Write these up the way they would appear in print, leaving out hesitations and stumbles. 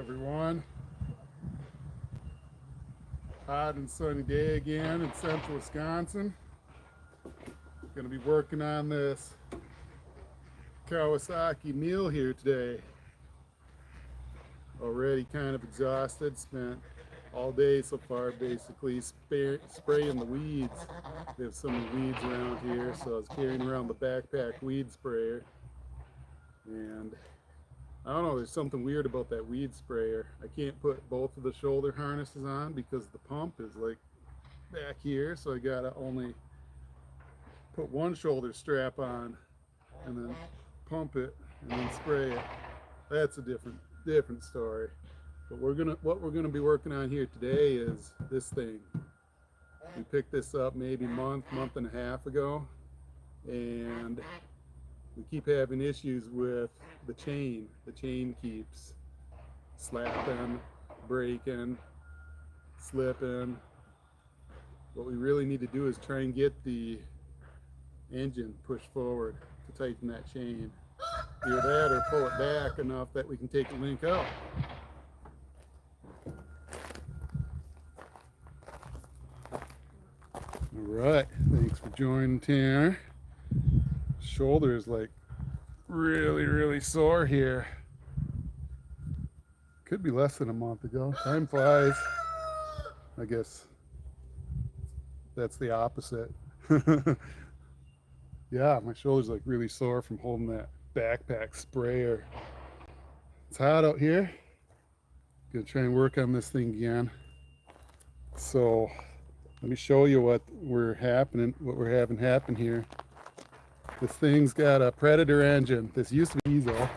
everyone. Hot and sunny day again in central Wisconsin. Going to be working on this Kawasaki Mule here today. Already kind of exhausted, spent all day so far basically spraying the weeds. We have some weeds around here, so I was carrying around the backpack weed sprayer. And I don't know, there's something weird about that weed sprayer. I can't put both of the shoulder harnesses on because the pump is like back here, so I gotta only put one shoulder strap on and then pump it and then spray it. That's a different story. But what we're gonna be working on here today is this thing. We picked this up maybe month and a half ago, and we keep having issues with the chain. The chain keeps slapping, breaking, slipping. What we really need to do is try and get the engine pushed forward to tighten that chain. Either that or pull it back enough that we can take the link out. All right, thanks for joining, Tanner. Shoulder is like really sore here. Could be less than a month ago. Time flies. I guess that's the opposite. Yeah, my shoulder's like really sore from holding that backpack sprayer. It's hot out here. Gonna try and work on this thing again. So let me show you what we're having happen here. This thing's got a Predator engine. This used to be diesel.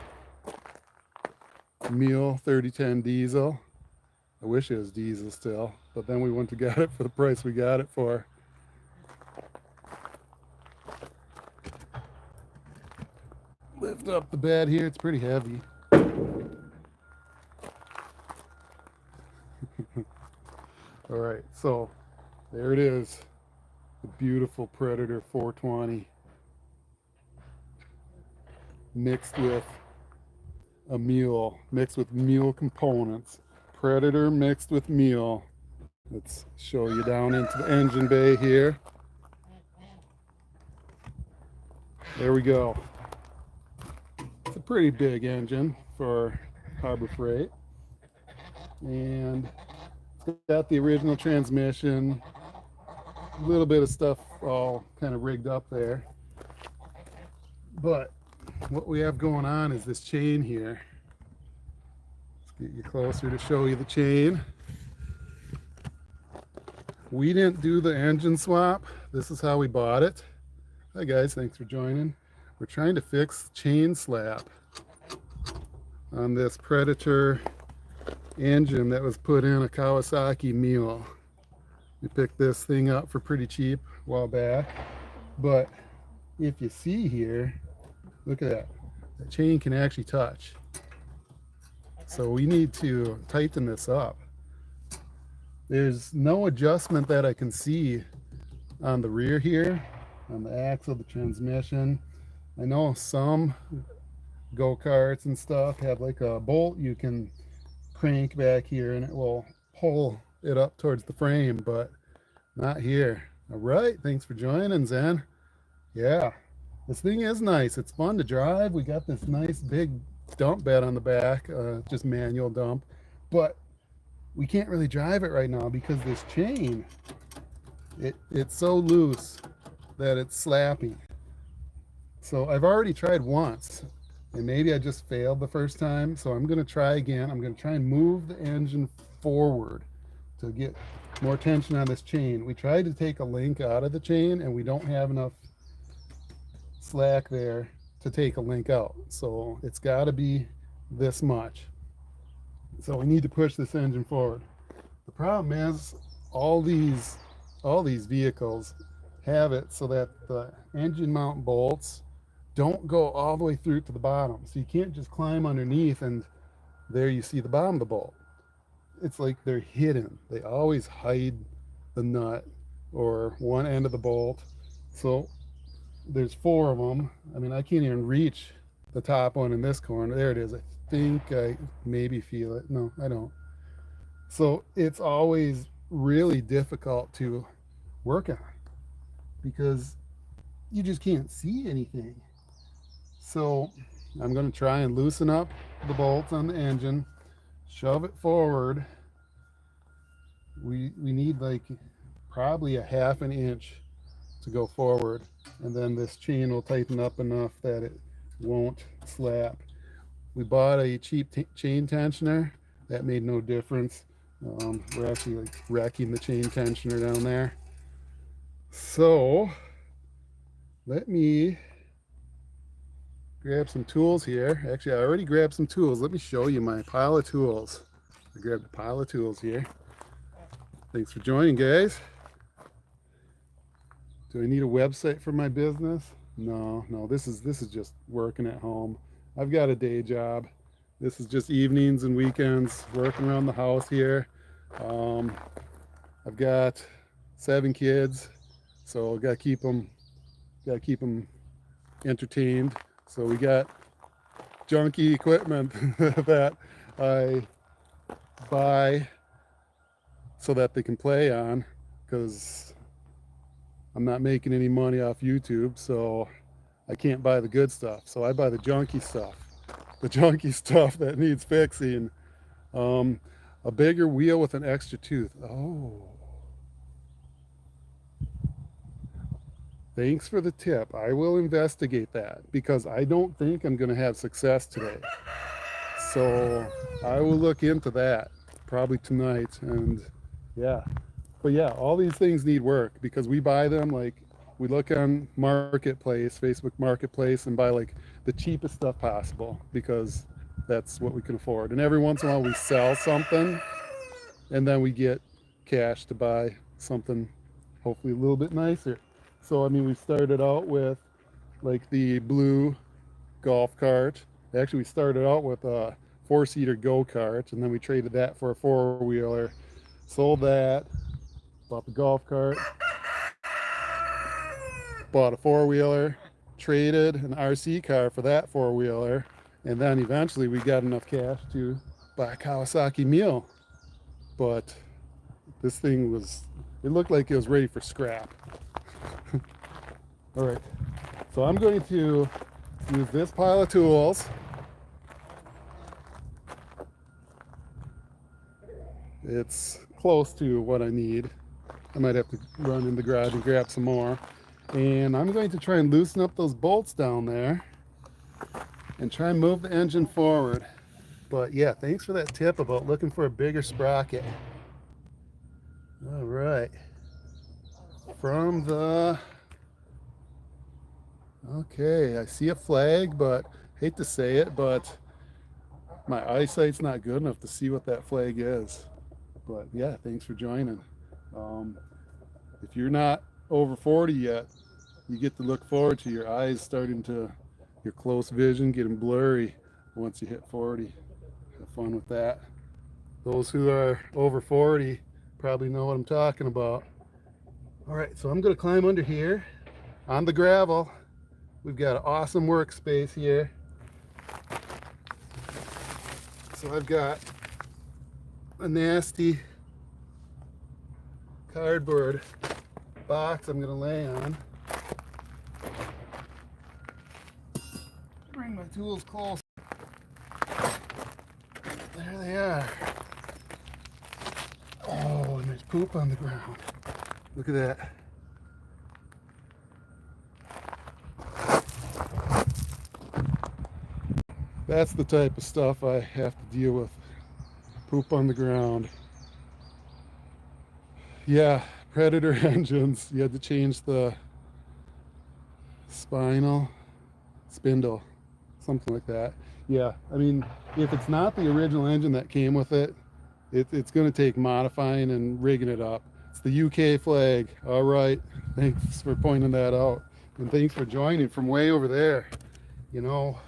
Mule 3010 diesel. I wish it was diesel still, but then we wouldn't have got it for the price we got it for. Lift up the bed here, it's pretty heavy. All right, so there it is. The beautiful Predator 420. Mixed with a Mule, mixed with Mule components. Predator mixed with Mule. Let's show you down into the engine bay here. There we go. It's a pretty big engine for Harbor Freight. And it's got the original transmission. A little bit of stuff all kind of rigged up there. But what we have going on is this chain here. Let's get you closer to show you the chain. We didn't do the engine swap. This is how we bought it. Hi guys, thanks for joining. We're trying to fix chain slap on this Predator engine that was put in a Kawasaki Mule. We picked this thing up for pretty cheap a while back, but if you see here, look at that. The chain can actually touch. So we need to tighten this up. There's no adjustment that I can see on the rear here, on the axle, the transmission. I know some go-karts and stuff have like a bolt you can crank back here and it will pull it up towards the frame, but not here. All right, thanks for joining, Zen. Yeah. This thing is nice. It's fun to drive. We got this nice big dump bed on the back, just manual dump, but we can't really drive it right now because this chain, it's so loose that it's slapping. So I've already tried once, and maybe I just failed the first time, so I'm going to try again. I'm going to try and move the engine forward to get more tension on this chain. We tried to take a link out of the chain, and we don't have enough slack there to take a link out, so it's got to be this much. So we need to push this engine forward. The problem is all these vehicles have it so that the engine mount bolts don't go all the way through to the bottom, so you can't just climb underneath and there you see the bottom of the bolt. It's like they're hidden. They always hide the nut or one end of the bolt. So there's 4 of them. I mean, I can't even reach the top one in this corner. There it is. I think I maybe feel it. No, I don't. So it's always really difficult to work on because you just can't see anything. So I'm going to try and loosen up the bolts on the engine, shove it forward. We need like probably a half an inch to go forward, and then this chain will tighten up enough that it won't slap. We bought a cheap chain tensioner. That made no difference. We're actually like wrecking the chain tensioner down there. So let me grab some tools here. Actually, I already grabbed some tools. Let me show you my pile of tools. I grabbed a pile of tools here. Thanks for joining, guys. Do I need a website for my business? No, this is just working at home. I've got a day job. This is just evenings and weekends working around the house here. I've got 7 kids, so I've got to keep them entertained. So we got junky equipment that I buy so that they can play on, because I'm not making any money off YouTube, so I can't buy the good stuff. So I buy the junky stuff that needs fixing. A bigger wheel with an extra tooth. Oh, thanks for the tip. I will investigate that because I don't think I'm going to have success today. So I will look into that probably tonight. And yeah, but yeah, all these things need work because we buy them, like we look on Marketplace, Facebook Marketplace, and buy like the cheapest stuff possible because that's what we can afford. And every once in a while we sell something and then we get cash to buy something hopefully a little bit nicer. So I mean, we started out with like the blue golf cart. Actually, we started out with a 4-seater go-kart, and then we traded that for a 4-wheeler, sold that, bought the golf cart, bought a 4-wheeler, traded an RC car for that 4-wheeler, and then eventually we got enough cash to buy a Kawasaki Mule. But this thing it looked like it was ready for scrap. All right, so I'm going to use this pile of tools. It's close to what I need. I might have to run in the garage and grab some more. And I'm going to try and loosen up those bolts down there and try and move the engine forward. But yeah, thanks for that tip about looking for a bigger sprocket. All right. Okay, I see a flag, but hate to say it, but my eyesight's not good enough to see what that flag is. But yeah, thanks for joining. If you're not over 40 yet, you get to look forward to your eyes your close vision getting blurry once you hit 40. Have fun with that. Those who are over 40 probably know what I'm talking about. All right, so I'm gonna climb under here on the gravel. We've got an awesome workspace here. So I've got a nasty cardboard box I'm gonna lay on. Bring my tools close. There they are. Oh, and there's poop on the ground. Look at that. That's the type of stuff I have to deal with. Poop on the ground. Yeah, Predator engines. You had to change the spindle, something like that. Yeah, I mean, if it's not the original engine that came with it, it's going to take modifying and rigging it up. It's the UK flag. All right, thanks for pointing that out. And thanks for joining from way over there. You know,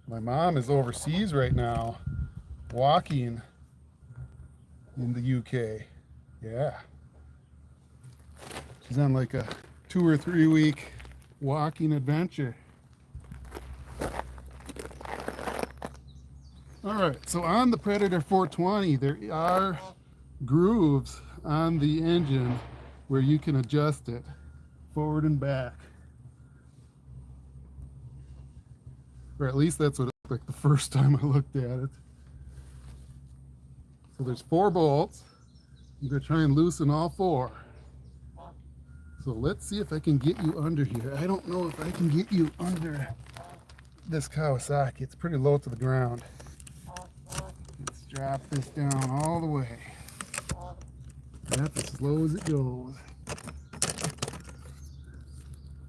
my mom is overseas right now, walking in the UK. Yeah. She's on like a 2 or 3 week walking adventure. All right, so on the Predator 420, there are grooves on the engine where you can adjust it forward and back. Or at least that's what it looked like the first time I looked at it. So there's 4 bolts. I'm going to try and loosen all 4. So let's see if I can get you under here. I don't know if I can get you under this Kawasaki. It's pretty low to the ground. Let's drop this down all the way. That's as slow as it goes.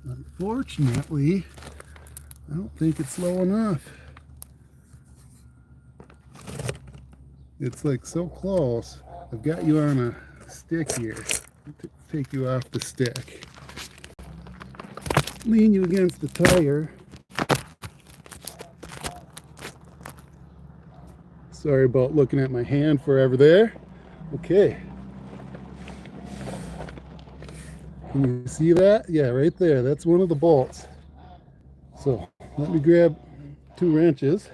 Unfortunately, I don't think it's slow enough. It's like so close. I've got you on a stick here. Take you off the stick. Lean you against the tire. Sorry about looking at my hand forever there. Okay. Can you see that? Yeah, right there. That's one of the bolts. So let me grab 2 wrenches.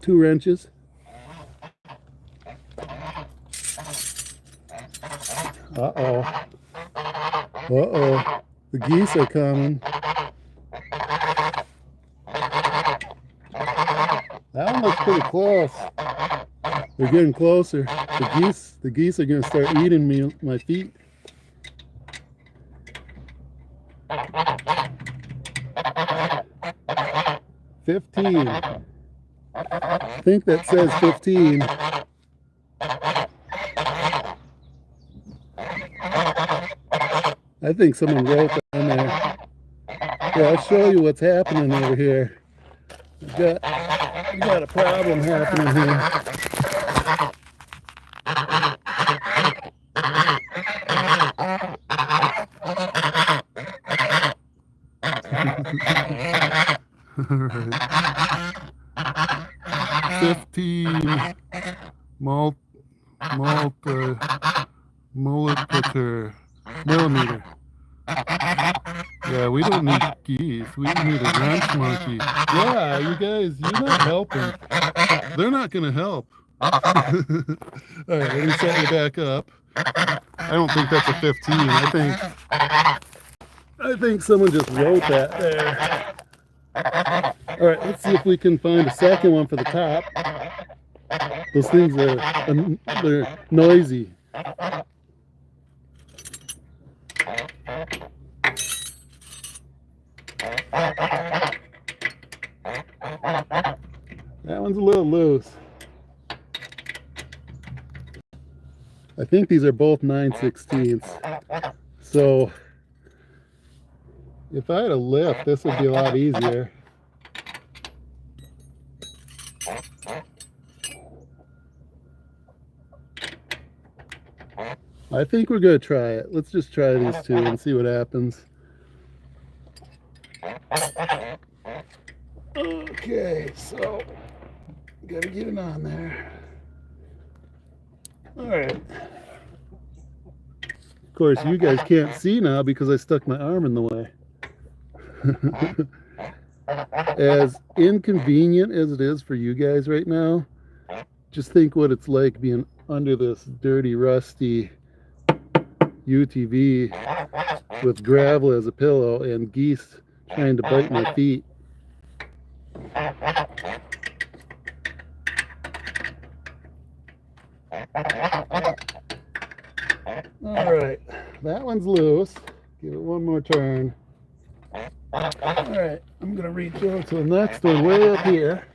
Two wrenches. Uh-oh. Uh-oh. The geese are coming. That one looks pretty close. They're getting closer. The geese are going to start eating my feet. $15. I think that says 15. I think someone wrote that on there. Yeah, I'll show you what's happening over here. We've got a problem happening here. All right. 15 millimeter. Yeah, we don't need geese. We need a wrench monkey. Yeah, you guys, you're not helping. They're not going to help. All right, let me set you back up. I don't think that's a 15. I think someone just wrote that there. All right, let's see if we can find a second one for the top. Those things they're noisy. That one's a little loose. I think these are both 9/16. So if I had a lift, this would be a lot easier. I think we're going to try it. Let's just try these 2 and see what happens. Okay, so got to get it on there. All right. Of course, you guys can't see now because I stuck my arm in the way. As inconvenient as it is for you guys right now, just think what it's like being under this dirty, rusty UTV with gravel as a pillow and geese trying to bite my feet. All right, that one's loose. Give it one more turn. All right, I'm gonna reach over to the next one way up here.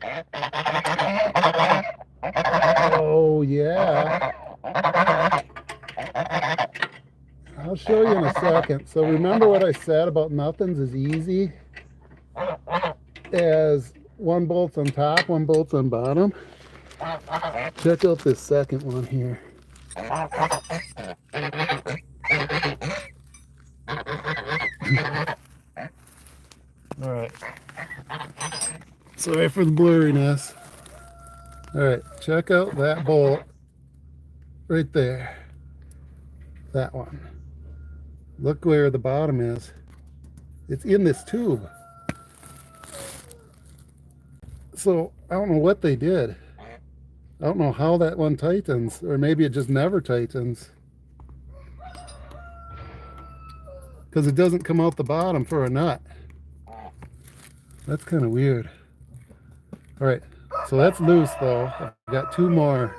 Oh yeah. I'll show you in a second. So remember what I said about nothing's as easy as 1 bolt's on top, 1 bolt's on bottom. Check out this second one here. All right. Sorry for the blurriness. All right, check out that bolt right there. That one. Look where the bottom is. It's in this tube. So I don't know what they did. I don't know how that one tightens, or maybe it just never tightens. Because it doesn't come out the bottom for a nut. That's kind of weird. All right, so that's loose though. I've got two more,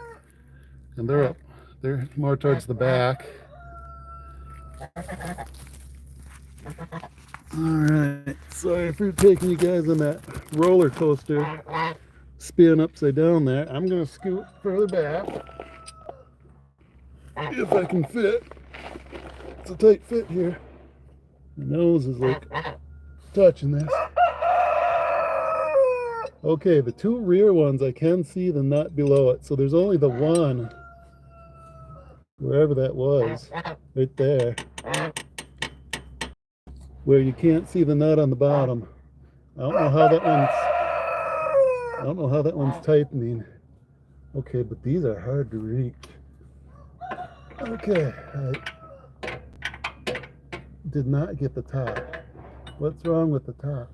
and they're more towards the back. All right, sorry for taking you guys on that roller coaster spin upside down there. I'm gonna scoot further back if I can fit. It's a tight fit here. My nose is like touching this. Okay, the two rear ones, I can see the nut below it. So there's only the one, wherever that was, right there, where you can't see the nut on the bottom. I don't know how that one's tightening. Okay, but these are hard to reach. Okay, I did not get the top. What's wrong with the top?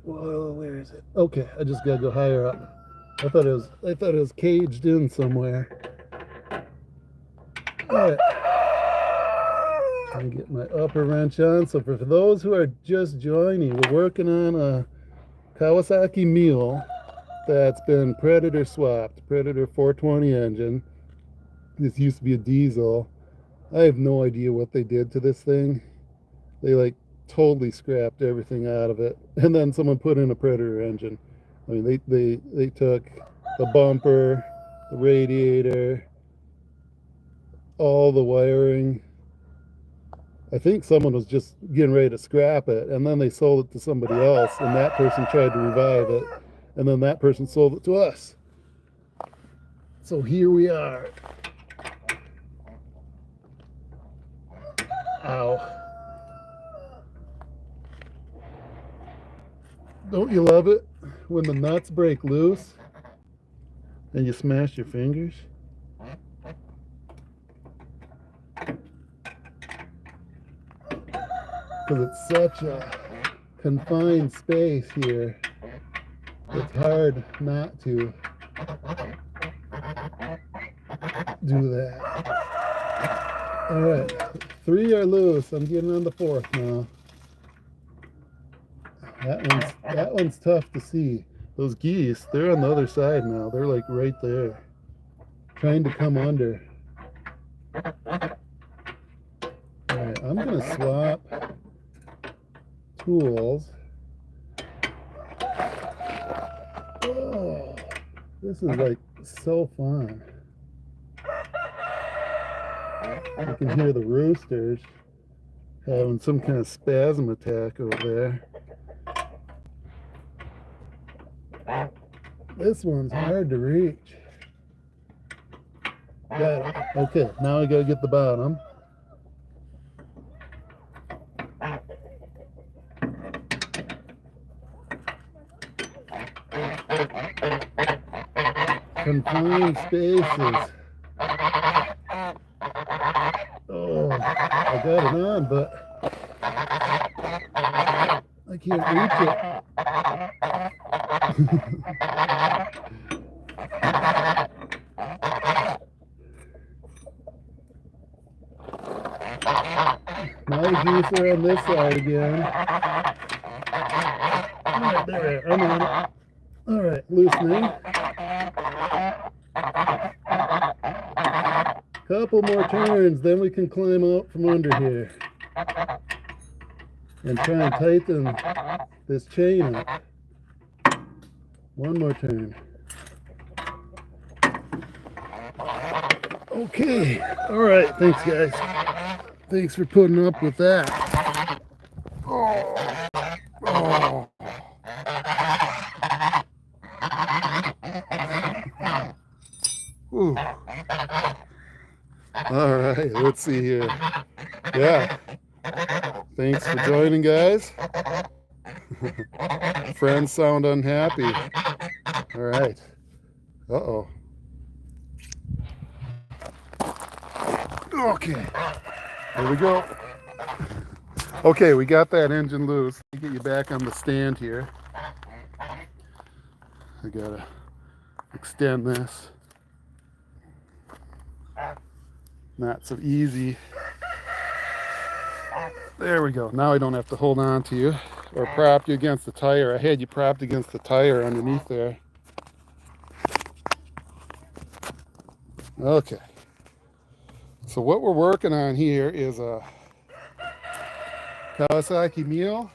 Well, where is it? Okay, I just gotta go higher up. I thought it was caged in somewhere. All right. Let me get my upper wrench on. So for those who are just joining, we're working on a Kawasaki Mule that's been Predator swapped, Predator 420 engine. This used to be a diesel. I have no idea what they did to this thing. They like totally scrapped everything out of it, and then someone put in a Predator engine. I mean, they took the bumper, the radiator, all the wiring. I think someone was just getting ready to scrap it, and then they sold it to somebody else, and that person tried to revive it, and then that person sold it to us. So here we are. Ow. Don't you love it when the nuts break loose and you smash your fingers? Because it's such a confined space here, it's hard not to do that. All right, 3 are loose. I'm getting on the 4th now. That one's tough to see. Those geese, they're on the other side now. They're like right there, trying to come under. All right, I'm gonna swap tools. Oh, this is like so fun. You can hear the roosters having some kind of spasm attack over there. This one's hard to reach. Got it. Okay, now I gotta get the bottom. Confined spaces. Oh, I got it on, but I can't reach it. Now the geese are on this side again. Right there, I'm on it. All right, loosening. Couple more turns, then we can climb out from under here and try and tighten this chain up. One more turn. Okay, all right, thanks guys. Thanks for putting up with that. Oh. Ooh. All right, let's see here. Yeah. Thanks for joining, guys. Friends sound unhappy. All right. Uh-oh. Okay, here we go. Okay, we got that engine loose. Let me get you back on the stand here. I gotta extend this. Not so easy. There we go. Now I don't have to hold on to you or prop you against the tire. I had you propped against the tire underneath there. Okay. So what we're working on here is a Kawasaki Mule.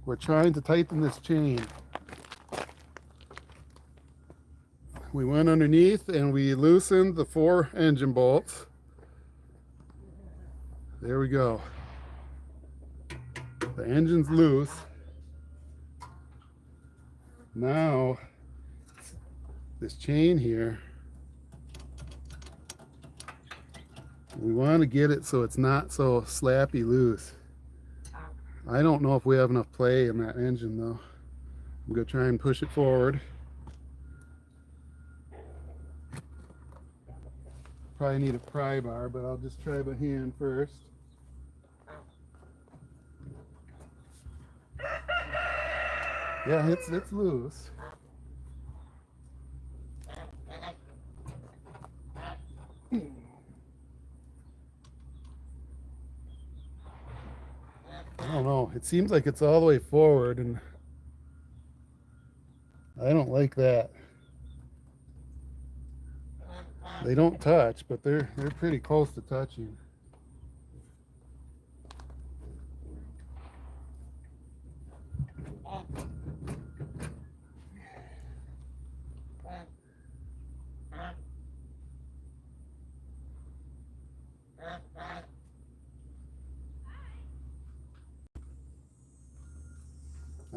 We're trying to tighten this chain. We went underneath and we loosened the 4 engine bolts. There we go. The engine's loose. Now, this chain here, we want to get it so it's not so slappy loose. I don't know if we have enough play in that engine though. I'm going to try and push it forward. Probably need a pry bar, but I'll just try by hand first. Yeah, it's loose. I don't know. It seems like it's all the way forward, and I don't like that. They don't touch, but they're pretty close to touching.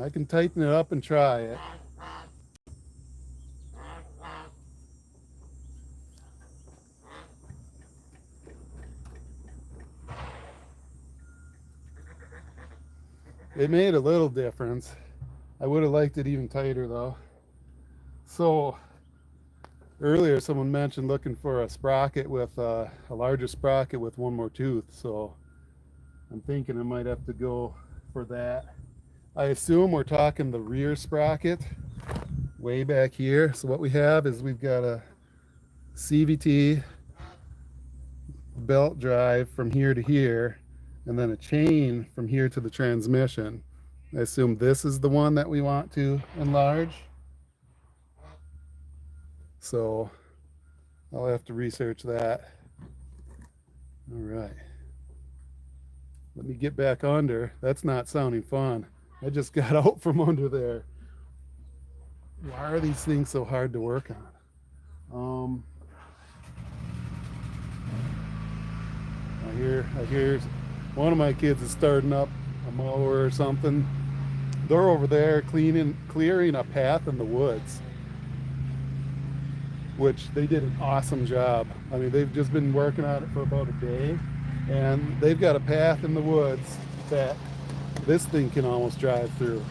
I can tighten it up and try it. It made a little difference. I would have liked it even tighter though. So earlier someone mentioned looking for a sprocket with a larger sprocket with one more tooth. So I'm thinking I might have to go for that. I assume we're talking the rear sprocket way back here. So what we have is we've got a CVT belt drive from here to here, and then a chain from here to the transmission. I assume this is the one that we want to enlarge. So I'll have to research that. All right. Let me get back under. That's not sounding fun. I just got out from under there. Why are these things so hard to work on? I hear one of my kids is starting up a mower or something. They're over there clearing a path in the woods, which they did an awesome job. I mean, they've just been working on it for about a day, and they've got a path in the woods that this thing can almost drive through.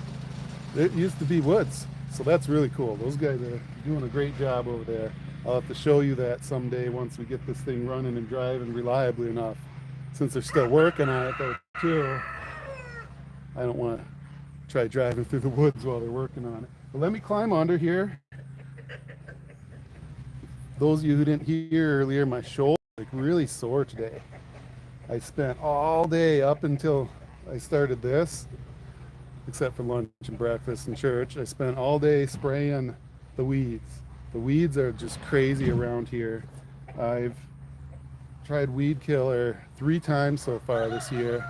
It used to be woods, so that's really cool. Those guys are doing a great job over there. I'll have to show you that someday once we get this thing running and driving reliably enough. Since they're still working on it though too, I don't want to try driving through the woods while they're working on it. But let me climb under here. Those of you who didn't hear earlier, my shoulder is like really sore today. I spent all day up until I started this, except for lunch and breakfast and church. I spent all day spraying the weeds. The weeds are just crazy around here. I've tried weed killer 3 times so far this year,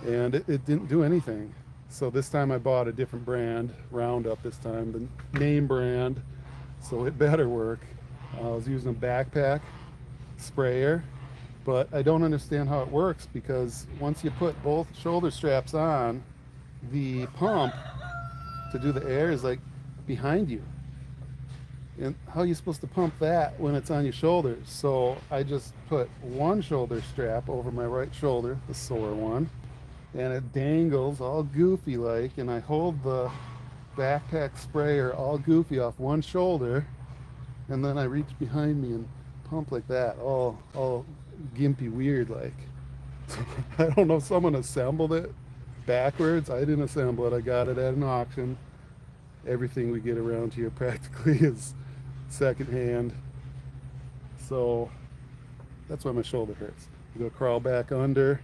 and it didn't do anything. So this time I bought a different brand, Roundup this time, the name brand, so it better work. I was using a backpack sprayer, but I don't understand how it works, because once you put both shoulder straps on, the pump to do the air is like behind you. And how are you supposed to pump that when it's on your shoulders? So I just put one shoulder strap over my right shoulder, the sore one, and it dangles all goofy like, and I hold the backpack sprayer all goofy off one shoulder, and then I reach behind me and pump like that, all gimpy weird like. I don't know if someone assembled it backwards. I didn't assemble it. I got it at an auction. Everything we get around here practically is secondhand. So that's why my shoulder hurts. I'm gonna crawl back under.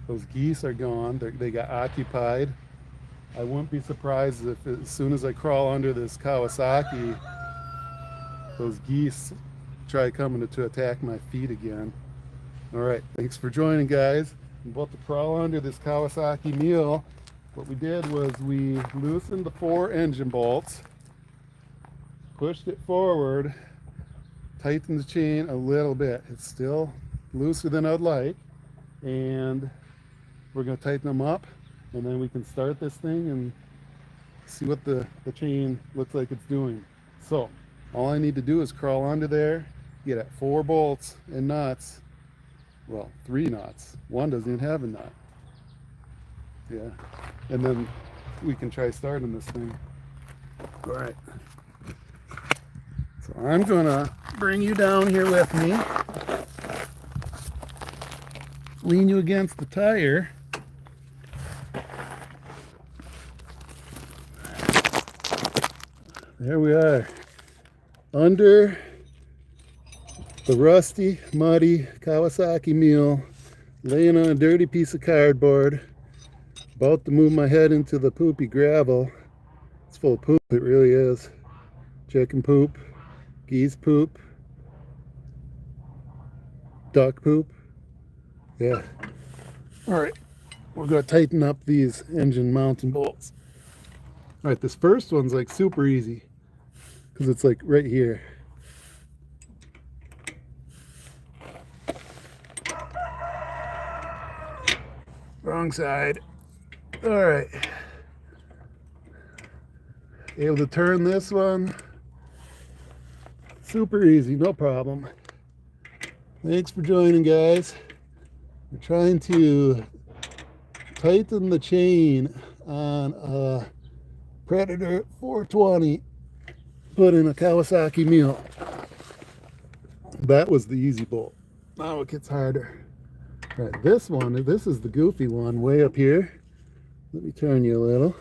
Those geese are gone. They got occupied. I wouldn't be surprised if as soon as I crawl under this Kawasaki, those geese try coming to attack my feet again. All right, thanks for joining, guys. I'm about to crawl under this Kawasaki Mule. What we did was we loosened the 4 engine bolts, pushed it forward, tightened the chain a little bit. It's still looser than I'd like, and we're going to tighten them up, and then we can start this thing and see what the chain looks like it's doing. So all I need to do is crawl under there, get at 4 bolts and nuts. Well, 3 nuts. One doesn't even have a nut. Yeah. And then we can try starting this thing. All right. So I'm gonna bring you down here with me. Lean you against the tire. There we are. Under the rusty, muddy Kawasaki Mule, laying on a dirty piece of cardboard, about to move my head into the poopy gravel. It's full of poop, it really is. Chicken poop, geese poop, duck poop. Yeah. All right, we're gonna tighten up these engine mounting bolts. All right, this first one's like super easy because it's like right here. Wrong side. All right. Able to turn this one. Super easy, no problem. Thanks for joining, guys. We're trying to tighten the chain on a Predator 420 put in a Kawasaki Mule. That was the easy bolt. Now it gets harder. Right, this is the goofy one way up here. Let me turn you a little.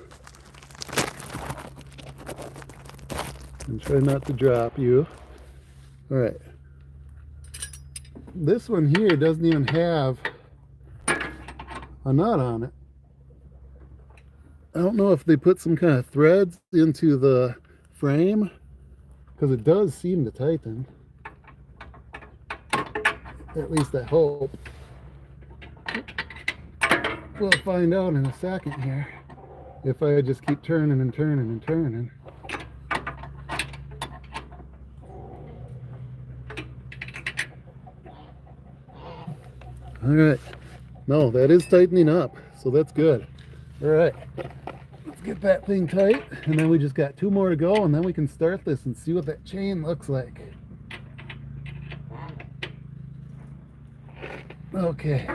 And try not to drop you. All right. This one here doesn't even have a nut on it. I don't know if they put some kind of threads into the frame, because it does seem to tighten. At least I hope. We'll find out in a second here if I just keep turning and turning and turning. All right. No, that is tightening up, so that's good. All right. Let's get that thing tight, and then we just got 2 more to go, and then we can start this and see what that chain looks like. Okay.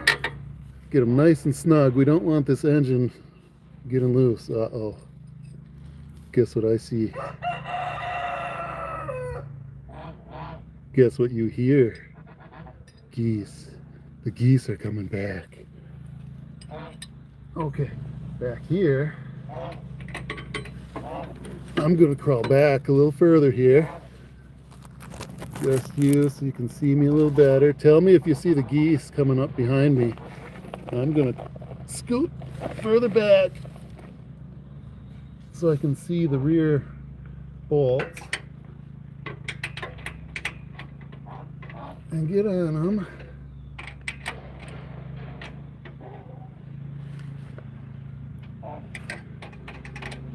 Get them nice and snug. We don't want this engine getting loose. Uh-oh. Guess what I see? Guess what you hear? Geese. The geese are coming back. Okay, back here. I'm gonna crawl back a little further here. Just you so you can see me a little better. Tell me if you see the geese coming up behind me. I'm gonna scoot further back so I can see the rear bolts and get on them.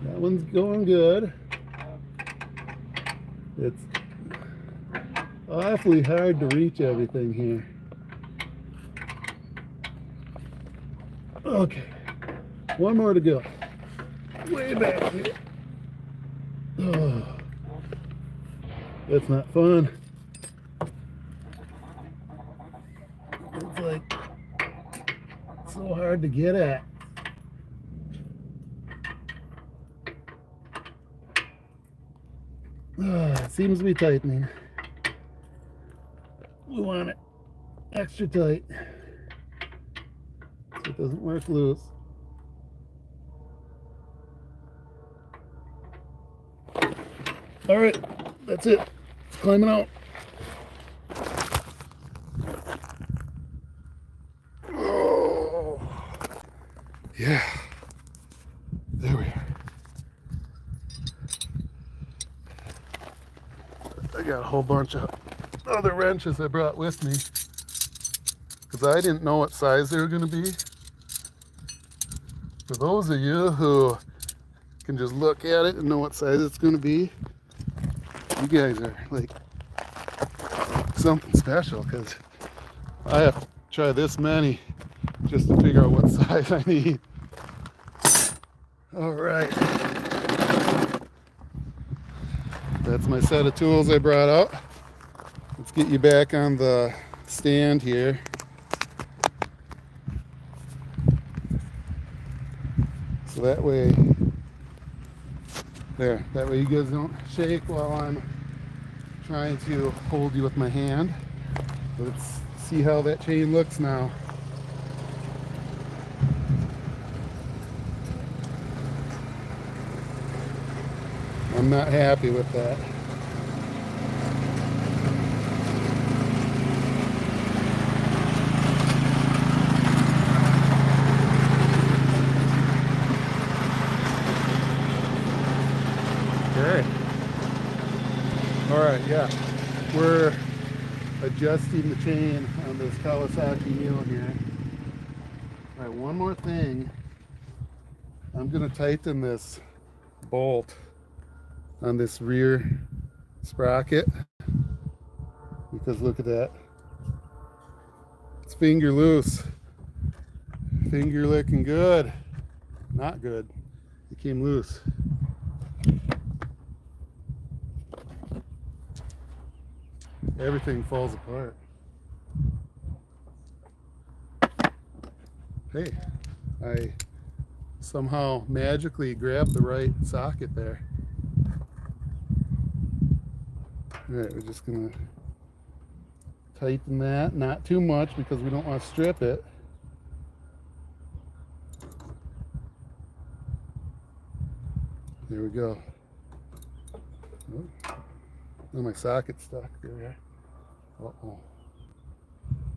That one's going good. It's awfully hard to reach everything here. Okay, 1 more to go. Way back here. Oh, that's not fun. It's like so hard to get at. It seems to be tightening. we want it extra tight so it doesn't work loose. All right, that's it. It's climbing out. Oh, yeah. There we are. I got a whole bunch of other wrenches I brought with me because I didn't know what size they were going to be. For those of you who can just look at it and know what size it's going to be, you guys are like something special, because I have to try this many just to figure out what size I need. All right, that's my set of tools I brought out. Let's get you back on the stand here. So that way you guys don't shake while I'm trying to hold you with my hand. Let's see how that chain looks now. I'm not happy with that. Okay. All right, yeah. We're adjusting the chain on this Kawasaki Mule here. All right, one more thing. I'm gonna tighten this bolt on this rear sprocket, because look at that. It's finger loose. Finger licking good. Not good. It came loose. Everything falls apart. Hey, I somehow magically grabbed the right socket there. All right, we're just gonna tighten that, not too much because we don't want to strip it. There we go. Oh, now my socket's stuck. There we are. Uh-oh,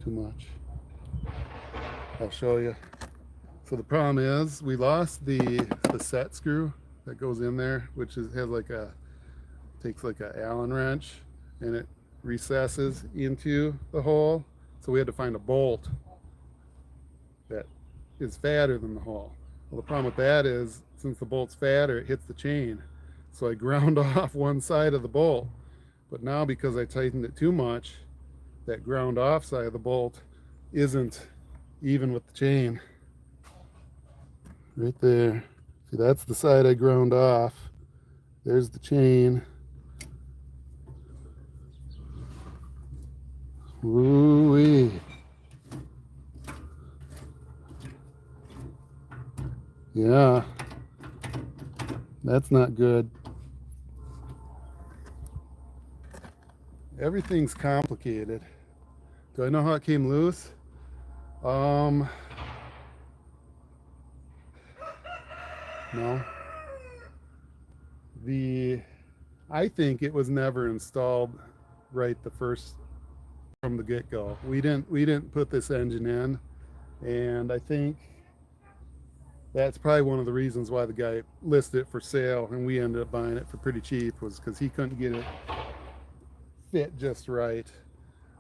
too much. I'll show you. So the problem is we lost the set screw that goes in there, which has like takes like a Allen wrench and it recesses into the hole. So we had to find a bolt that is fatter than the hole. Well, the problem with that is, since the bolt's fatter, it hits the chain. So I ground off one side of the bolt. But now, because I tightened it too much, that ground off side of the bolt isn't even with the chain. Right there. See, that's the side I ground off. There's the chain. Woo-wee. Yeah, that's not good. Everything's complicated. Do I know how it came loose? No. I think it was never installed right from the get-go. We didn't put this engine in, and I think that's probably one of the reasons why the guy listed it for sale and we ended up buying it for pretty cheap, was because he couldn't get it fit just right.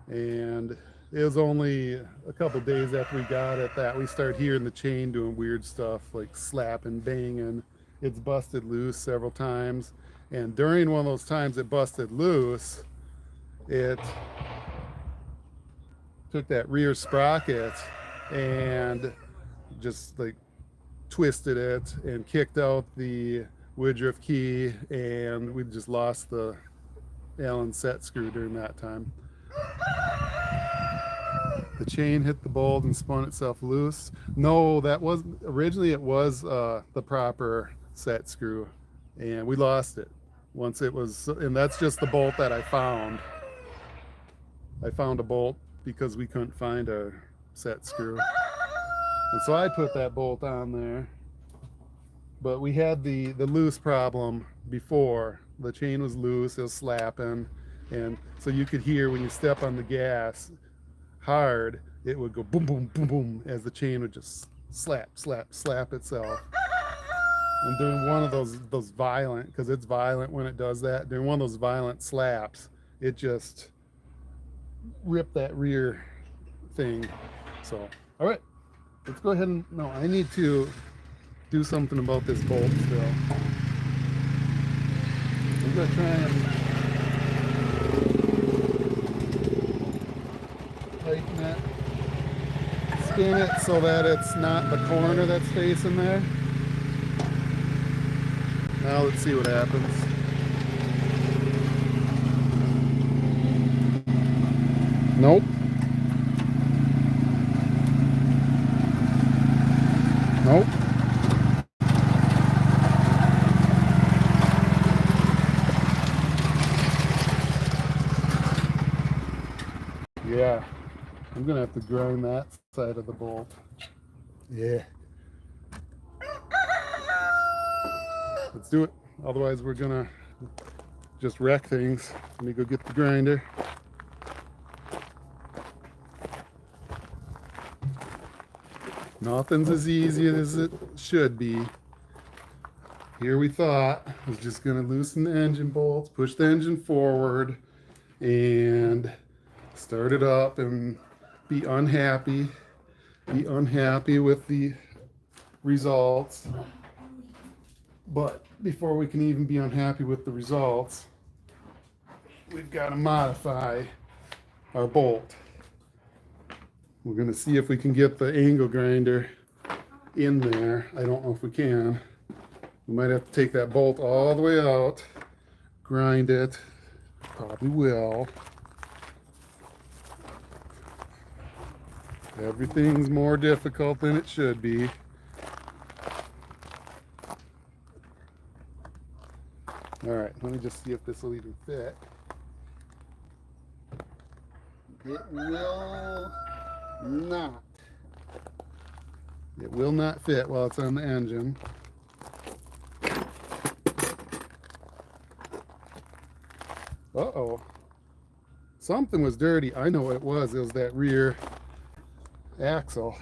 And it was only a couple days after we got it that we started hearing the chain doing weird stuff like slapping, banging. It's busted loose several times, and during one of those times it busted loose, it took that rear sprocket and just like twisted it and kicked out the Woodruff key, and we just lost the Allen set screw during that time. The chain hit the bolt and spun itself loose. No, that was originally, it was the proper set screw, and we lost it once it was, and that's just the bolt that I found. I found a bolt because we couldn't find a set screw. And so I put that bolt on there. But we had the loose problem before. The chain was loose, it was slapping. And so you could hear when you step on the gas hard, it would go boom, boom, boom, boom, as the chain would just slap, slap, slap itself. And during one of those violent, because it's violent when it does that, during one of those violent slaps, it just ripped that rear thing. So, all right, let's go ahead and, no, I need to do something about this bolt still. I'm gonna try and tighten it, spin it so that it's not the corner that's facing there. Now let's see what happens. Nope. Nope. Yeah, I'm gonna have to grind that side of the bolt. Yeah. Let's do it. Otherwise, we're gonna just wreck things. Let me go get the grinder. Nothing's as easy as it should be. Here we thought I was just gonna loosen the engine bolts, push the engine forward, and start it up and be unhappy with the results. But before we can even be unhappy with the results, we've got to modify our bolt. We're going to see if we can get the angle grinder in there. I don't know if we can. We might have to take that bolt all the way out, grind it. Probably will. Everything's more difficult than it should be. All right, let me just see if this will even fit. It will not. It will not fit while it's on the engine. Uh-oh. Something was dirty. I know what it was. It was that rear axle,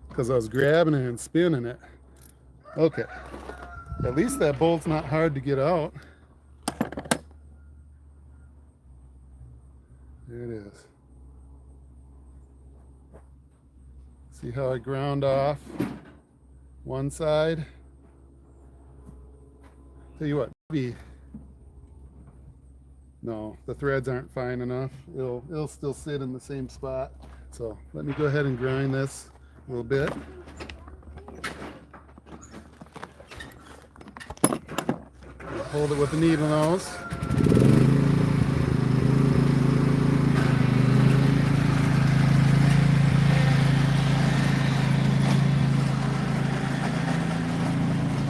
because I was grabbing it and spinning it. Okay, at least that bolt's not hard to get out. There it is. See how I ground off one side? Tell you what, maybe, no, the threads aren't fine enough. It'll still sit in the same spot. So let me go ahead and grind this a little bit. Hold it with the needle nose.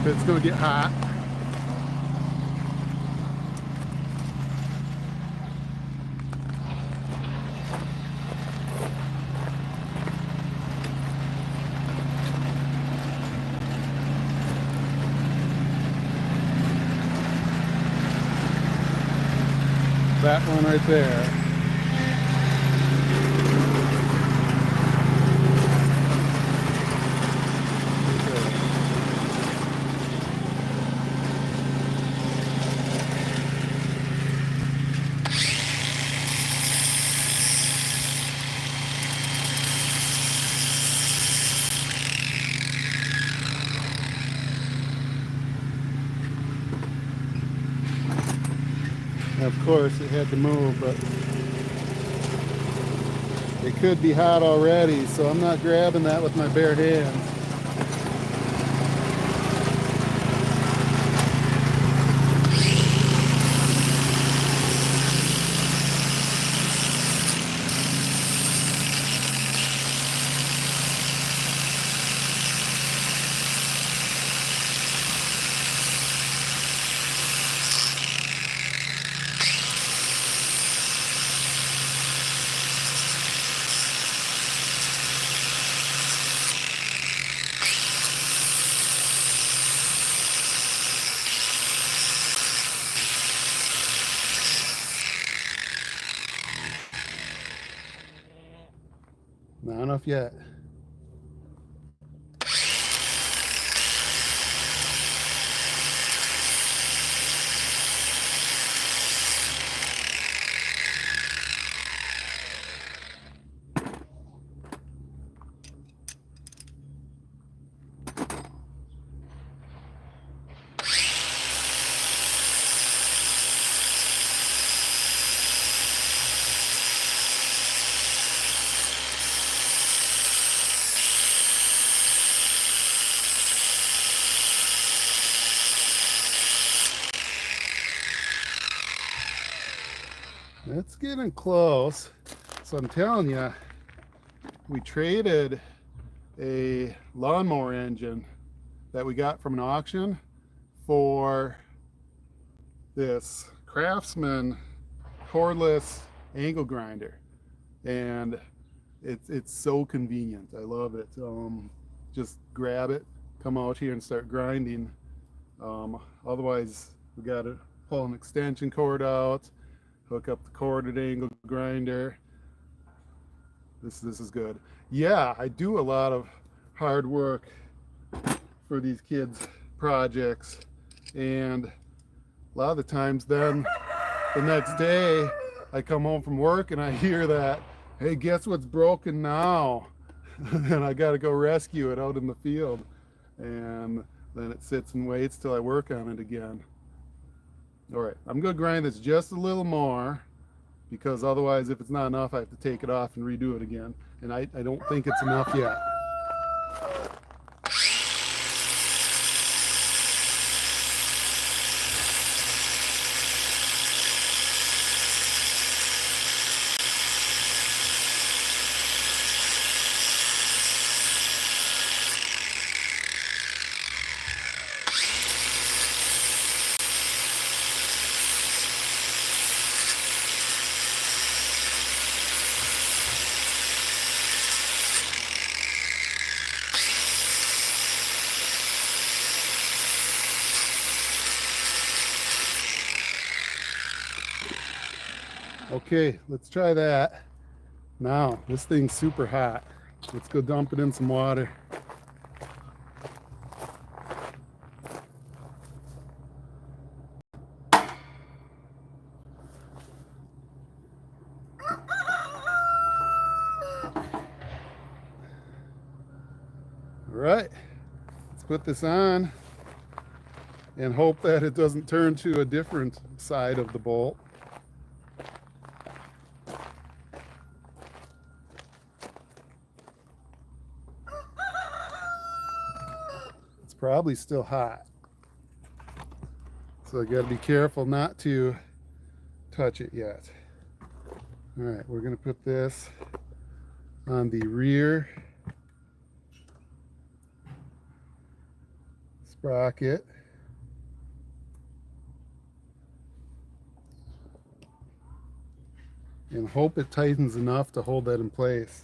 It's going to get hot. That one right there. Of course, it had to move, but it could be hot already, so I'm not grabbing that with my bare hands. Not enough yet. It's getting close. So I'm telling you, we traded a lawnmower engine that we got from an auction for this Craftsman cordless angle grinder, and it's so convenient. I love it. Just grab it, come out here and start grinding. Otherwise we got to pull an extension cord out, hook up the corded angle grinder. This is good. Yeah, I do a lot of hard work for these kids' projects, and a lot of the times then the next day I come home from work and I hear that, hey, guess what's broken now? And I got to go rescue it out in the field, and then it sits and waits till I work on it again. All right, I'm gonna grind this just a little more, because otherwise if it's not enough I have to take it off and redo it again, and I don't think it's enough yet. Okay, let's try that. Now, this thing's super hot. Let's go dump it in some water. All right, let's put this on and hope that it doesn't turn to a different side of the bolt. It's probably still hot, so I got to be careful not to touch it yet. All right, we're going to put this on the rear sprocket. And hope it tightens enough to hold that in place.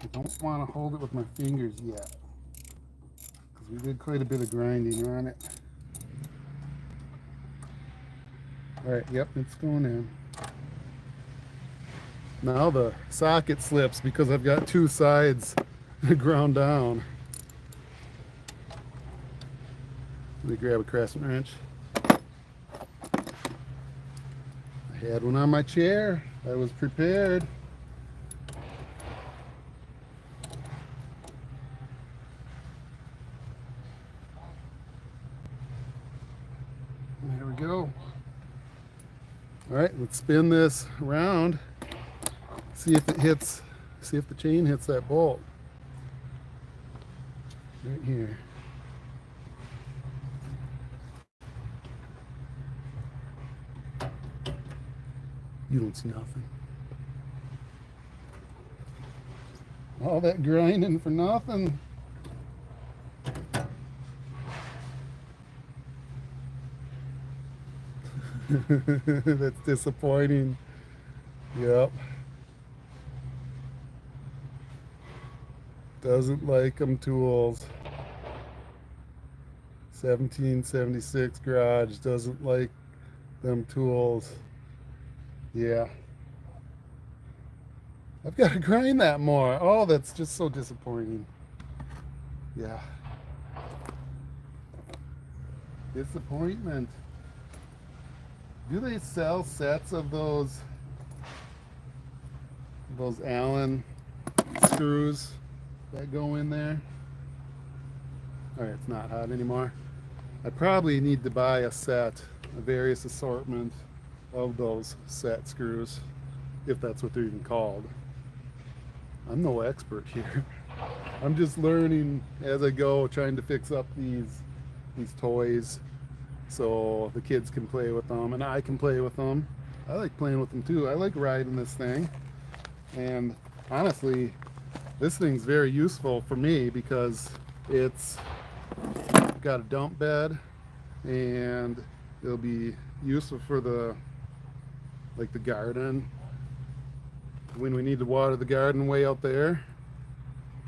I don't want to hold it with my fingers yet, because we did quite a bit of grinding on it. All right, yep, it's going in. Now the socket slips because I've got two sides ground down. Let me grab a crescent wrench. I had one on my chair. I was prepared. There we go. All right, let's spin this around. See if it hits, see if the chain hits that bolt. Right here. You don't see nothing. All that grinding for nothing. That's disappointing. Yep. Doesn't like them tools. 1776 garage doesn't like them tools. Yeah. I've got to grind that more. Oh, that's just so disappointing. Yeah. Disappointment. Do they sell sets of those Allen screws that go in there? All right, it's not hot anymore. I probably need to buy a set, a various assortment of those set screws, if that's what they're even called. I'm no expert here. I'm just learning as I go, trying to fix up these toys so the kids can play with them and I can play with them. I like playing with them too. I like riding this thing, and honestly this thing's very useful for me because it's got a dump bed, and it'll be useful for the garden when we need to water the garden way out there.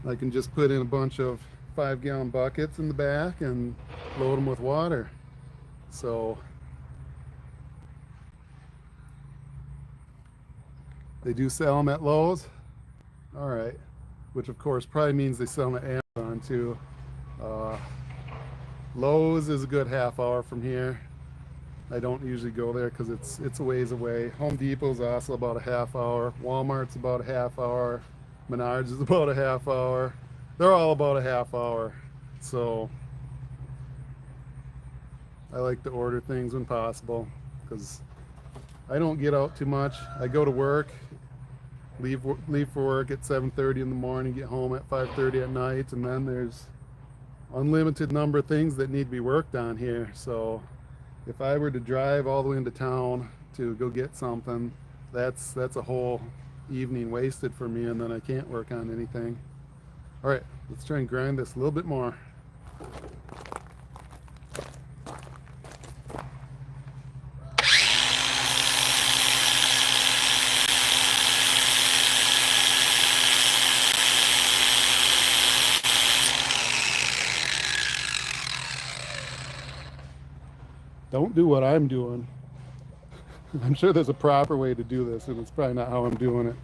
I can just put in a bunch of 5-gallon buckets in the back and load them with water. So they do sell them at Lowe's. All right, which of course probably means they sell them at Amazon too. Lowe's is a good half hour from here. I don't usually go there because it's a ways away. Home Depot's also about a half hour. Walmart's about a half hour. Menards is about a half hour. They're all about a half hour. So I like to order things when possible because I don't get out too much. I go to work, leave for work at 7:30 in the morning, get home at 5:30 at night, and then there's unlimited number of things that need to be worked on here. So if I were to drive all the way into town to go get something, that's a whole evening wasted for me, and then I can't work on anything. All right, let's try and grind this a little bit more. Don't do what I'm doing. I'm sure there's a proper way to do this, and it's probably not how I'm doing it.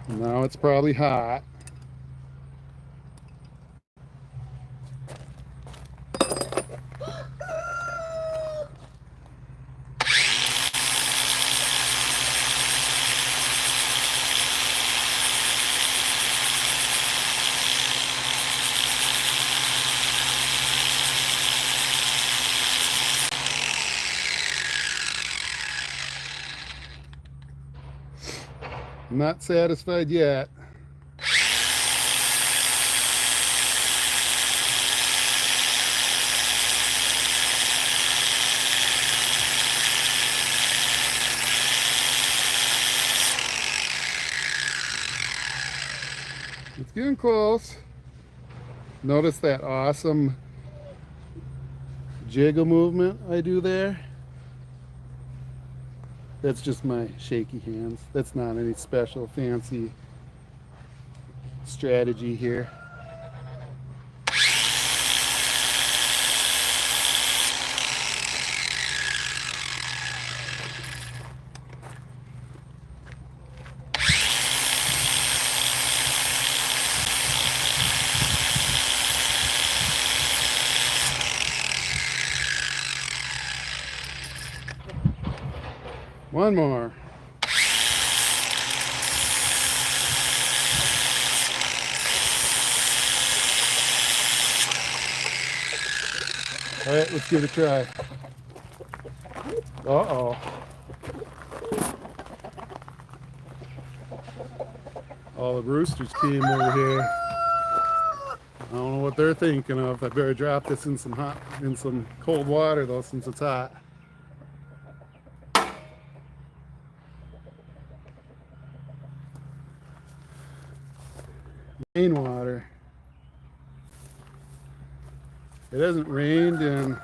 Now it's probably hot. I'm not satisfied yet. It's getting close. Notice that awesome jiggle movement I do there? That's just my shaky hands. That's not any special fancy strategy here. One more. All right, let's give it a try. Uh-oh. All the roosters came over here. I don't know what they're thinking of. I better drop this in some cold water though, since it's hot. Rainwater. It hasn't rained in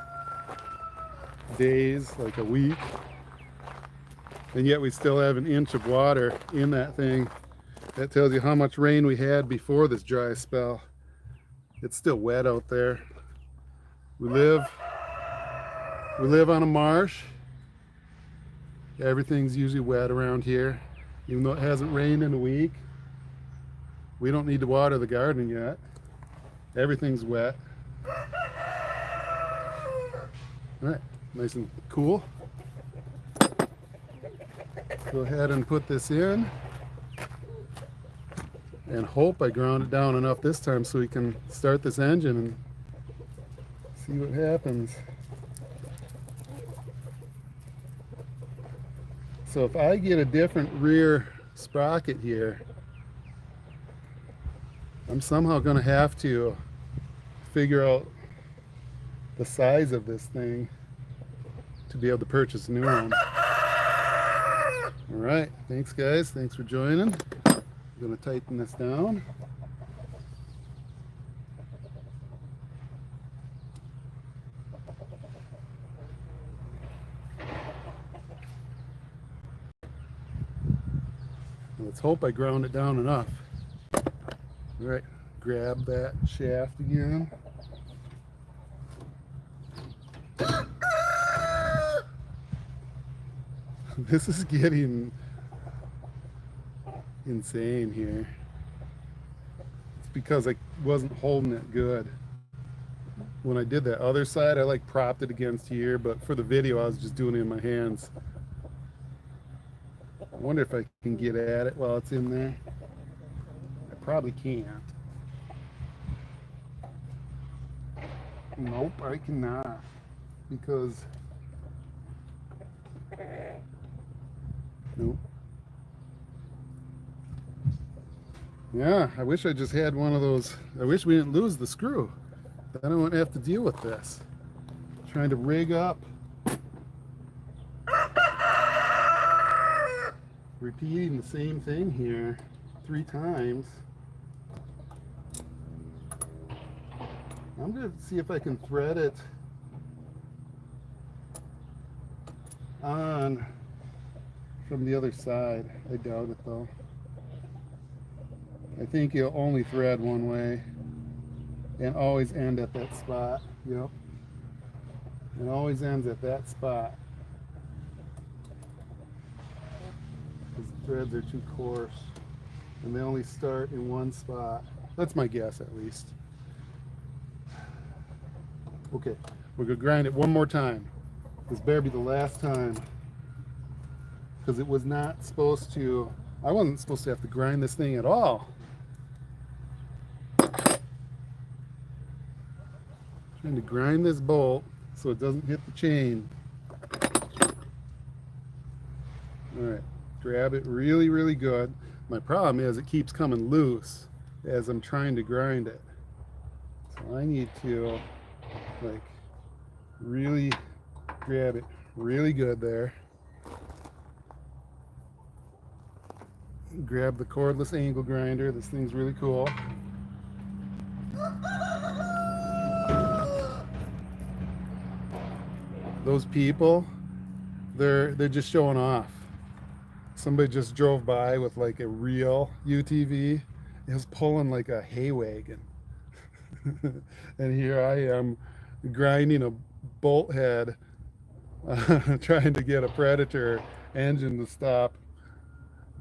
days, like a week, and yet we still have an inch of water in that thing. That tells you how much rain we had before this dry spell. It's still wet out there. We live on a marsh. Everything's usually wet around here. Even though it hasn't rained in a week, we don't need to water the garden yet. Everything's wet. All right, nice and cool. Go ahead and put this in and hope I ground it down enough this time so we can start this engine and see what happens. So if I get a different rear sprocket here, I'm somehow going to have to figure out the size of this thing to be able to purchase a new one. All right, thanks guys, thanks for joining. I'm going to tighten this down. Let's hope I ground it down enough. All right, grab that shaft again. This is getting insane here. It's because I wasn't holding it good. When I did that other side, I like propped it against here, but for the video, I was just doing it in my hands. I wonder if I can get at it while it's in there. I probably can't. Nope, I cannot. Because, nope. Yeah, I wish I just had one of those. I wish we didn't lose the screw. Then I wouldn't have to deal with this. Trying to rig up. Repeating the same thing here 3 times. I'm going to see if I can thread it on from the other side. I doubt it though. I think you'll only thread one way and always end at that spot. Yep. It always ends at that spot. Because the threads are too coarse and they only start in one spot. That's my guess at least. Okay, we're going to grind it one more time. This better be the last time. Because it was not supposed to, I wasn't supposed to have to grind this thing at all. Trying to grind this bolt so it doesn't hit the chain. Alright, grab it really, really good. My problem is it keeps coming loose as I'm trying to grind it. So I need to like really grab it really good there. Grab the cordless angle grinder. This thing's really cool. Those people, they're just showing off. Somebody just drove by with like a real UTV. It was pulling like a hay wagon. And here I am grinding a bolt head, trying to get a Predator engine to stop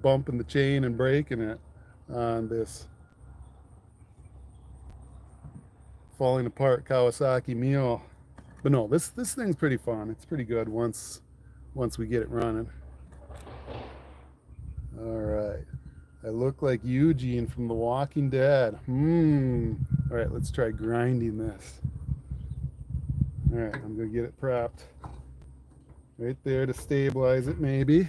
bumping the chain and breaking it on this falling apart Kawasaki Mule. But no, this thing's pretty fun. It's pretty good once we get it running. All right. I look like Eugene from The Walking Dead. All right, let's try grinding this. All right, I'm going to get it propped right there to stabilize it maybe.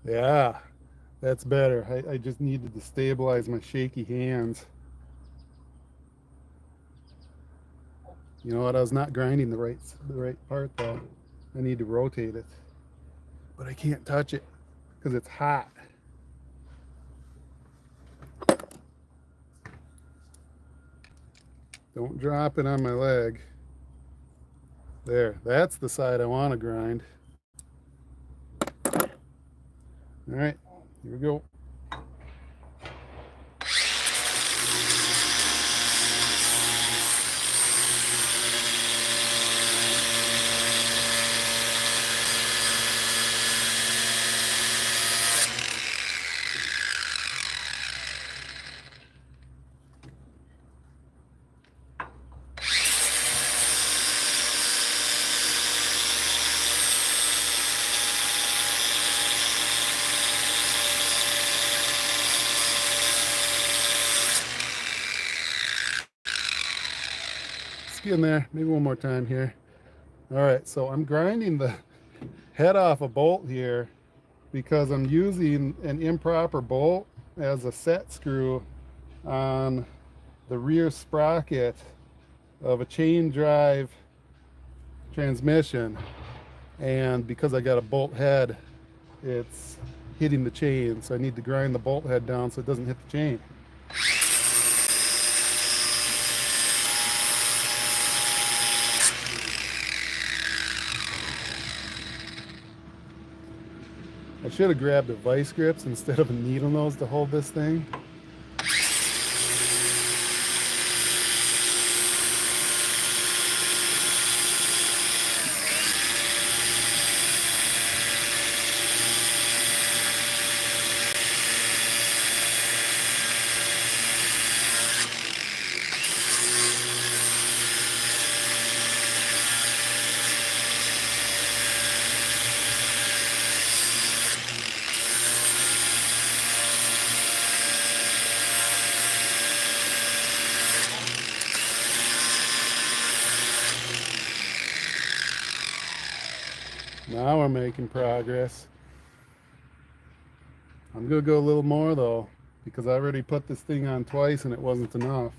Yeah, that's better. I just needed to stabilize my shaky hands. You know what? I was not grinding the right part though. I need to rotate it, but I can't touch it because it's hot. Don't drop it on my leg. There, that's the side I want to grind. All right, here we go. Let's get in there. Maybe one more time here. All right, so I'm grinding the head off a bolt here because I'm using an improper bolt as a set screw on the rear sprocket of a chain drive transmission, and because I got a bolt head, it's hitting the chain, so I need to grind the bolt head down so it doesn't hit the chain. I should have grabbed a vice grips instead of a needle nose to hold this thing. Now we're making progress. I'm gonna go a little more though, because I already put this thing on twice and it wasn't enough.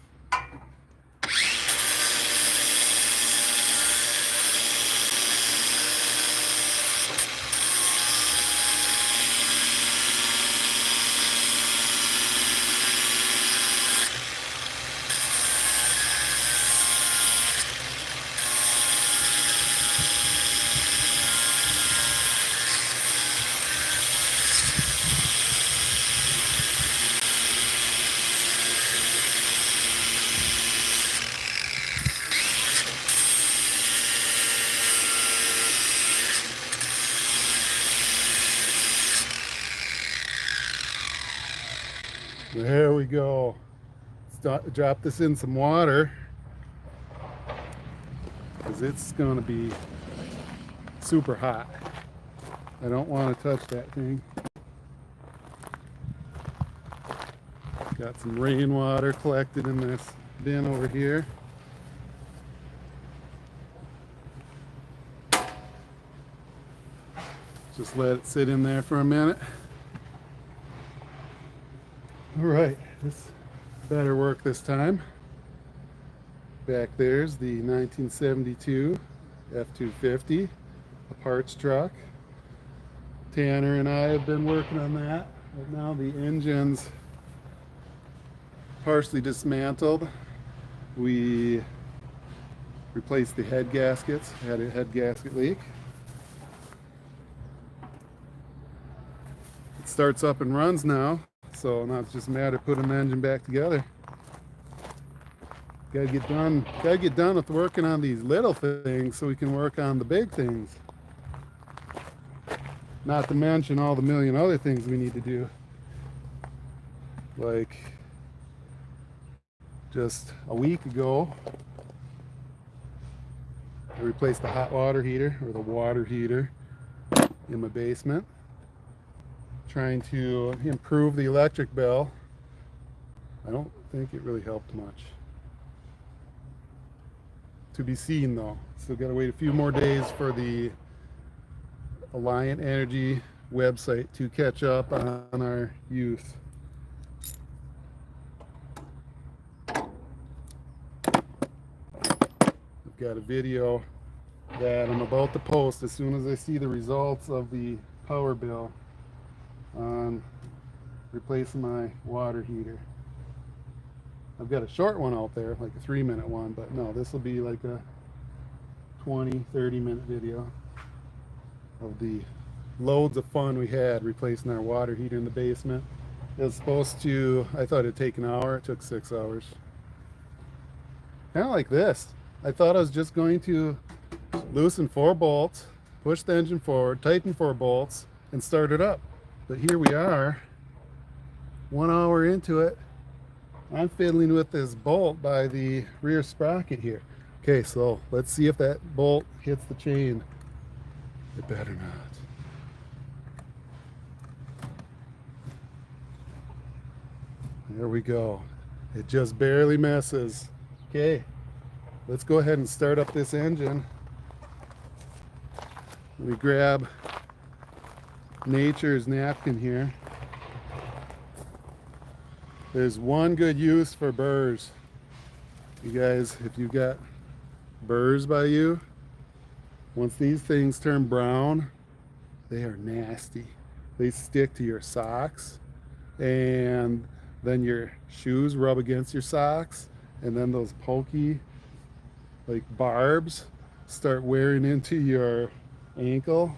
There we go. Drop this in some water because it's going to be super hot. I don't want to touch that thing. Got some rainwater collected in this bin over here. Just let it sit in there for a minute. All right, this better work this time. Back there's the 1972 F-250, a parts truck. Tanner and I have been working on that. But now the engine's partially dismantled. We replaced the head gaskets, had a head gasket leak. It starts up and runs now. So now it's just a matter of putting the engine back together. Gotta get done with working on these little things so we can work on the big things. Not to mention all the million other things we need to do. Like just a week ago, I replaced the hot water heater or the water heater in my basement. Trying to improve the electric bill. I don't think it really helped much. To be seen though. Still got to wait a few more days for the Alliant Energy website to catch up on our youth. I've got a video that I'm about to post as soon as I see the results of the power bill on replacing my water heater. I've got a short one out there, like a 3-minute one, but no, this will be like a 20-30 minute video of the loads of fun we had replacing our water heater in the basement. It was supposed to, I thought it'd take an hour, it took 6 hours. Kind of like this. I thought I was just going to loosen 4 bolts, push the engine forward, tighten 4 bolts, and start it up. But here we are, 1 hour into it. I'm fiddling with this bolt by the rear sprocket here. Okay, so let's see if that bolt hits the chain. It better not. There we go. It just barely misses. Okay, let's go ahead and start up this engine. Let me grab Nature's napkin here. There's one good use for burrs. You guys, if you've got burrs by you, once these things turn brown, they are nasty. They stick to your socks, and then your shoes rub against your socks, and then those pokey like barbs start wearing into your ankle,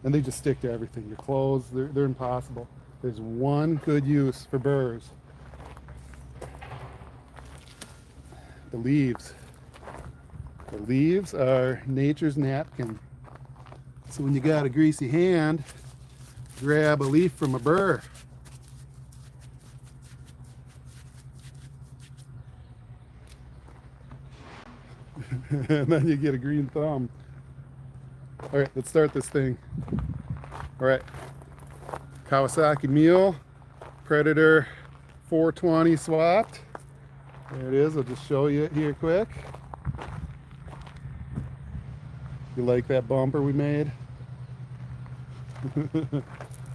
and they just stick to everything. Your clothes, they're impossible. There's one good use for burrs. The leaves. The leaves are Nature's napkin. So when you got a greasy hand, grab a leaf from a burr. And then you get a green thumb. All right, let's start this thing. All right, Kawasaki Mule, Predator 420 swapped. There it is, I'll just show you it here quick. You like that bumper we made?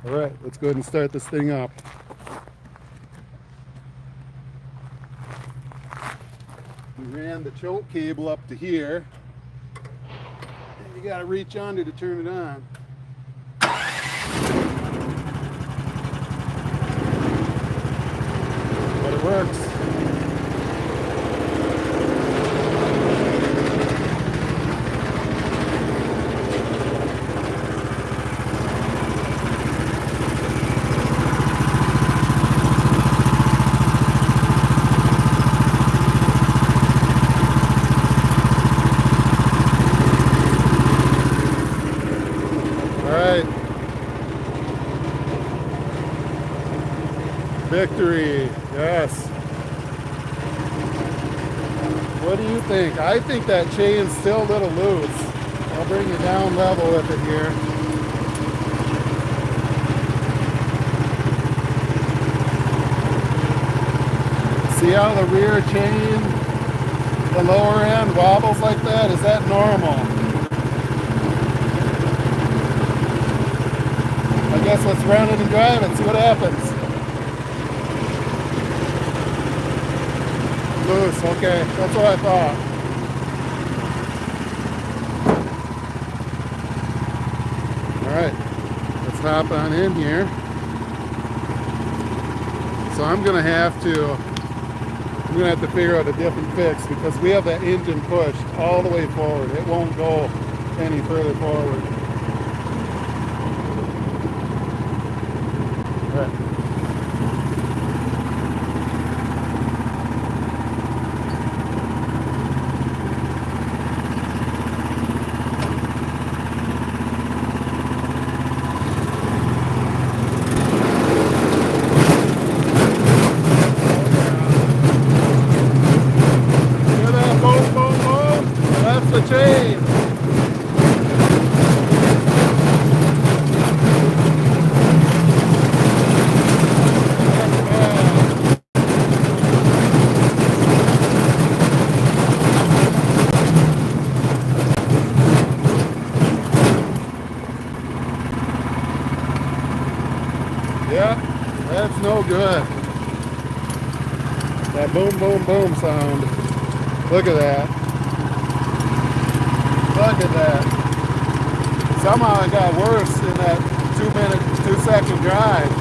All right, let's go ahead and start this thing up. We ran the choke cable up to here. And you gotta reach under to turn it on. But it works. Victory, yes. What do you think? I think that chain's still a little loose. I'll bring you down level with it here. See how the rear chain, the lower end wobbles like that? Is that normal? I guess let's run it and drive it, see what happens. Loose, okay, that's what I thought. Alright, let's hop on in here. So I'm gonna have to figure out a different fix because we have that engine pushed all the way forward. It won't go any further forward. Alright. no good. That boom, boom, boom sound. Look at that. Look at that. Somehow it got worse in that 2-second drive.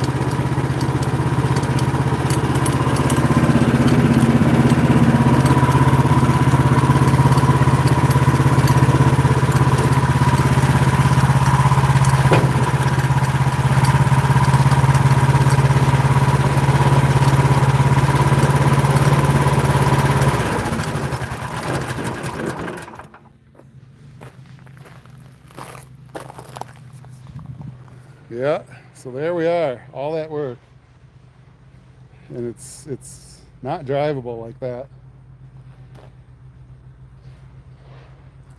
Yeah, so there we are, all that work, and it's not drivable like that.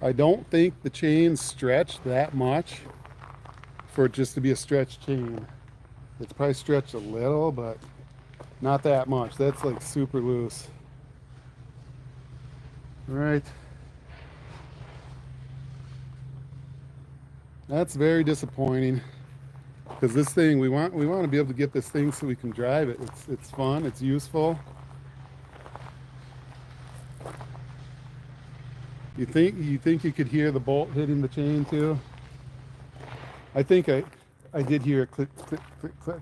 I don't think the chain's stretched that much for it just to be a stretched chain. It's probably stretched a little, but not that much. That's like super loose. All right. That's very disappointing. Because this thing, we want to be able to get this thing so we can drive it. It's fun, it's useful. You think you could hear the bolt hitting the chain too? I think I did hear a click, click, click, click.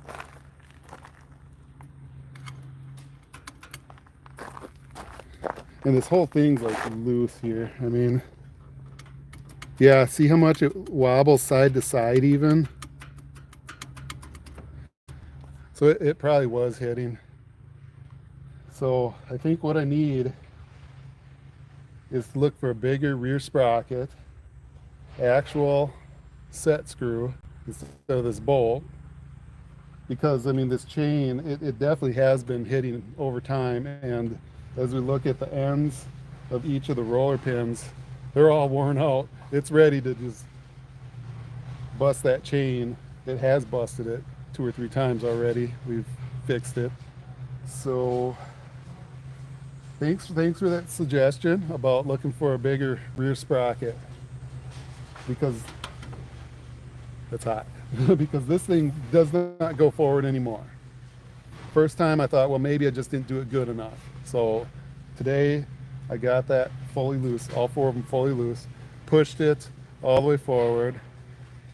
And this whole thing's like loose here. I mean, yeah, see how much it wobbles side to side even? So it probably was hitting. So I think what I need is to look for a bigger rear sprocket, actual set screw instead of this bolt. Because I mean, this chain, it definitely has been hitting over time, and as we look at the ends of each of the roller pins, they're all worn out. It's ready to just bust that chain. It has busted it 2 or 3 times already. We've fixed it. So thanks for that suggestion about looking for a bigger rear sprocket, because it's hot. Because this thing does not go forward anymore. First time I thought, well, maybe I just didn't do it good enough. So today I got that fully loose, all 4 of them fully loose, pushed it all the way forward.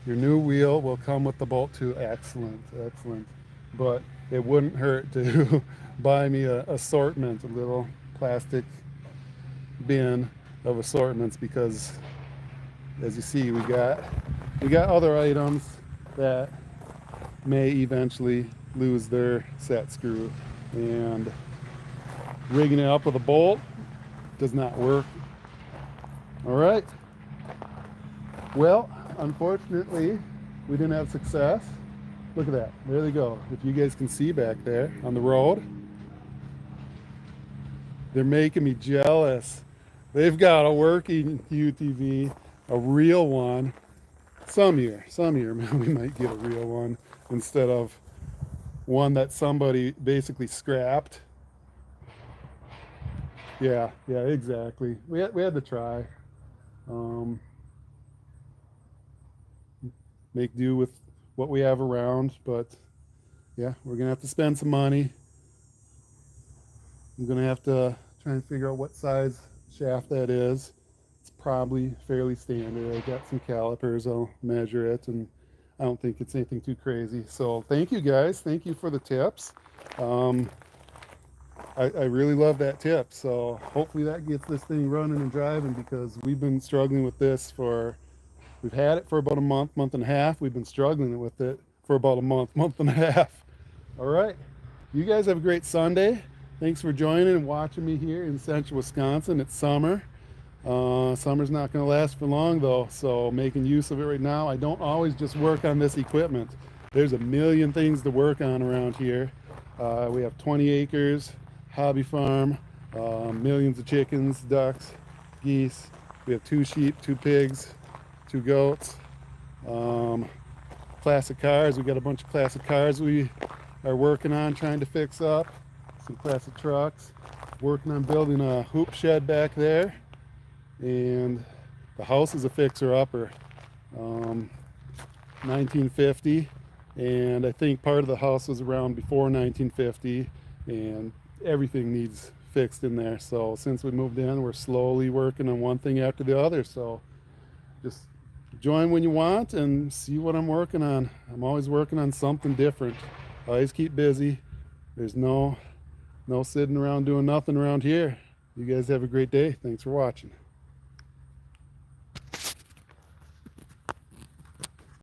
Your new wheel will come with the bolt too. Excellent, excellent. But it wouldn't hurt to buy me a assortment, a little plastic bin of assortments, because as you see, we got other items that may eventually lose their set screw, and rigging it up with a bolt does not work. All right. Well, unfortunately, we didn't have success. Look at that. There they go. If you guys can see back there on the road, they're making me jealous. They've got a working UTV, a real one. Some year, we might get a real one instead of one that somebody basically scrapped. Yeah, exactly. We had to try. Make do with what we have around, but yeah, we're gonna have to spend some money. I'm gonna have to try and figure out what size shaft that is. It's probably fairly standard. I got some calipers, I'll measure it, and I don't think it's anything too crazy. So thank you guys, thank you for the tips. I really love that tip, so hopefully that gets this thing running and driving, because we've been struggling with this we've had it for about a month and a half. We've been struggling with it for about a month and a half. All right, you guys have a great Sunday. Thanks for joining and watching me here in central Wisconsin. It's summer. Summer's not going to last for long though, so making use of it right now. I don't always just work on this equipment. There's a million things to work on around here. We have 20 acres, hobby farm, millions of chickens, ducks, geese. We have 2 sheep, 2 pigs, 2 goats, classic cars. We got a bunch of classic cars we are working on trying to fix up. Some classic trucks. Working on building a hoop shed back there, and the house is a fixer-upper, 1950, And I think part of the house was around before 1950, and everything needs fixed in there. So since we moved in, we're slowly working on one thing after the other. So just join when you want and see what I'm working on. I'm always working on something different. Always keep busy. There's no sitting around doing nothing around here. You guys have a great day. Thanks for watching.